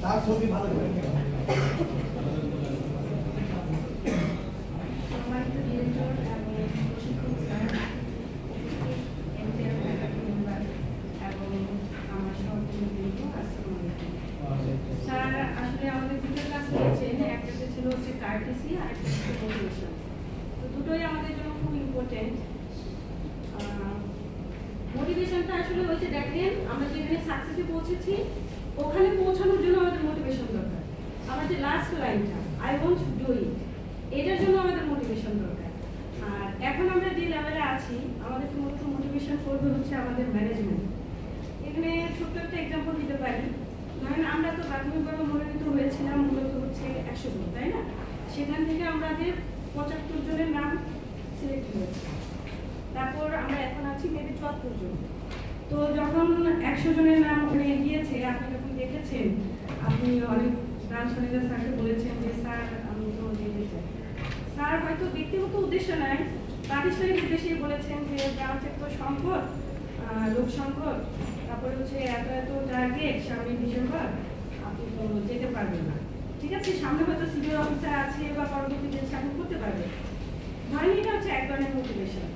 তার ছবি ভালো করে দুটোই আমাদের জন্য খুব ইম্পর্টেন্ট। মোটিভেশনটা আসলে হচ্ছে দেখেন আমরা যেখানে সাকসেসে পৌঁছেছি ওখানে পৌঁছানোর জন্য আমাদের মোটিভেশন দরকার। আমার যে লাস্ট লাইনটা I want to do it, এটার জন্য আমাদের মোটিভেশন দরকার। আর এখন আমরা যে লেভেলে আছি আমাদেরকে মূলত মোটিভেশন করবে হচ্ছে আমাদের ম্যানেজমেন্ট। এখানে ছোট্ট একটা এক্সাম্পল দিতে পারি। ধরেন আমরা তো প্রাথমিকভাবে মনোনীত হয়েছিলাম মূলত হচ্ছে 100 জন, তাই না? সেখান থেকে আমাদের 75 জনের নাম সিলেক্ট হয়েছে। তারপর আমরা এখন আছি মেবি 74 জন। তো যখন 100 জনের নাম ওখানে গিয়েছে, আপনি যখন দেখেছেন, আপনি অনেক ব্রাঞ্চ ম্যানেজার স্যারকে বলেছেন যে স্যার আমি তো যেতে চাই। স্যার হয়তো ব্যক্তিগত উদ্দেশ্য নয়, প্রাতিষ্ঠানিক উদ্দেশ্যে বলেছেন যে ব্রাঞ্চের তো সংকট, লোক সংকট, তারপরে হচ্ছে এত এত টার্গেট সামনে ডিসেম্বর, আপনি তো যেতে পারবেন না। ঠিক আছে, সামনে হয়তো সিনিয়র অফিসার আছে বা পরবর্তীতে আপনি করতে পারবেন। ধরেন এটা হচ্ছে এক ধরনের মোটিভেশন।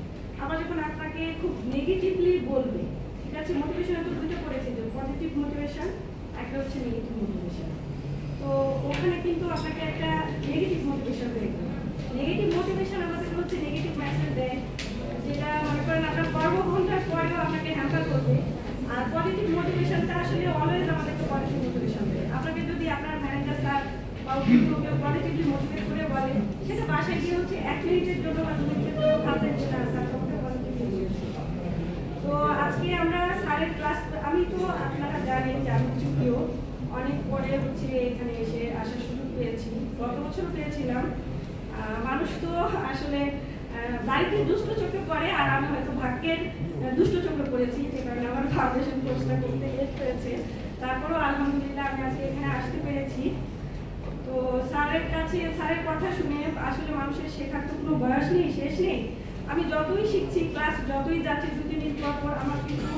আবার যখন আপনাকে খুব নেগেটিভলি বলবে, ঠিক আছে, মোটিভেশন তো দুটো করেছে, যে পজিটিভ মোটিভেশন, একটা হচ্ছে নেগেটিভ মোটিভেশন। তো ওখানে কিন্তু আপনাকে একটা নেগেটিভ মোটিভেশন দেখবে। নেগেটিভ মোটিভেশন আমাদের হচ্ছে নেগেটিভ মেসেজ দেয়, যেটা মনে করেন আপনার কর্মঘণ্টার পরেও আপনাকে হ্যাম্পার করবে। আর পজিটিভ মোটিভেশনটা আসলে অলওয়েজ আমাদেরকে পজিটিভ মোটিভেশন দেয়। আপনাকে যদি আপনার ম্যানেজার স্যার বা কেউ পজিটিভলি মোটিভেট করে বলে, সেটা বাসায় গিয়ে হচ্ছে 1 মিনিটের জন্য বা 2 মিনিটের জন্য ভাববেন যে না স্যার তোমাকে পজিটিভলি বলেছে। তো আজকে আমরা স্যারের ক্লাস, আমি তো আপনারা জানেন যে আমি ছুটিও অনেক পরে হচ্ছে এখানে এসে আসার সুযোগ পেয়েছি। গত বছর পেয়েছিলাম। মানুষ তো আসলে বাড়িতে দুষ্ট চোখে পড়ে, আর আমি হয়তো ভাগ্যের দুষ্ট চোখে পড়েছি, যে কারণে আমার ফাউন্ডেশন কোর্সটা করতে লেট হয়েছে। তারপরেও আলহামদুলিল্লাহ আমি আজকে এখানে আসতে পেরেছি। তো স্যারের কাছে স্যারের কথা শুনে আসলে মানুষের শেখার তো কোনো বয়স নেই, শেষ নেই। আমি যতই শিখছি, ক্লাস যতই যাচ্ছি, 2 দিন পর আমার কিন্তু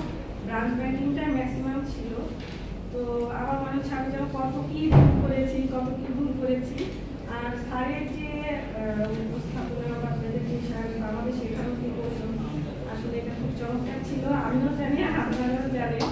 ব্রাঞ্চ ব্যাংকিংটাই ম্যাক্সিমাম ছিল। তো আমার মনে হচ্ছে আমি যেন কত কি ভুল করেছি, আর স্যারের যে উপস্থাপনা বা প্রেজেন্টেশন আমাদের শেখানোর কি কৌশল, আসলে এটা খুব চমৎকার ছিল। আমিও জানি, আপনারাও জানেন।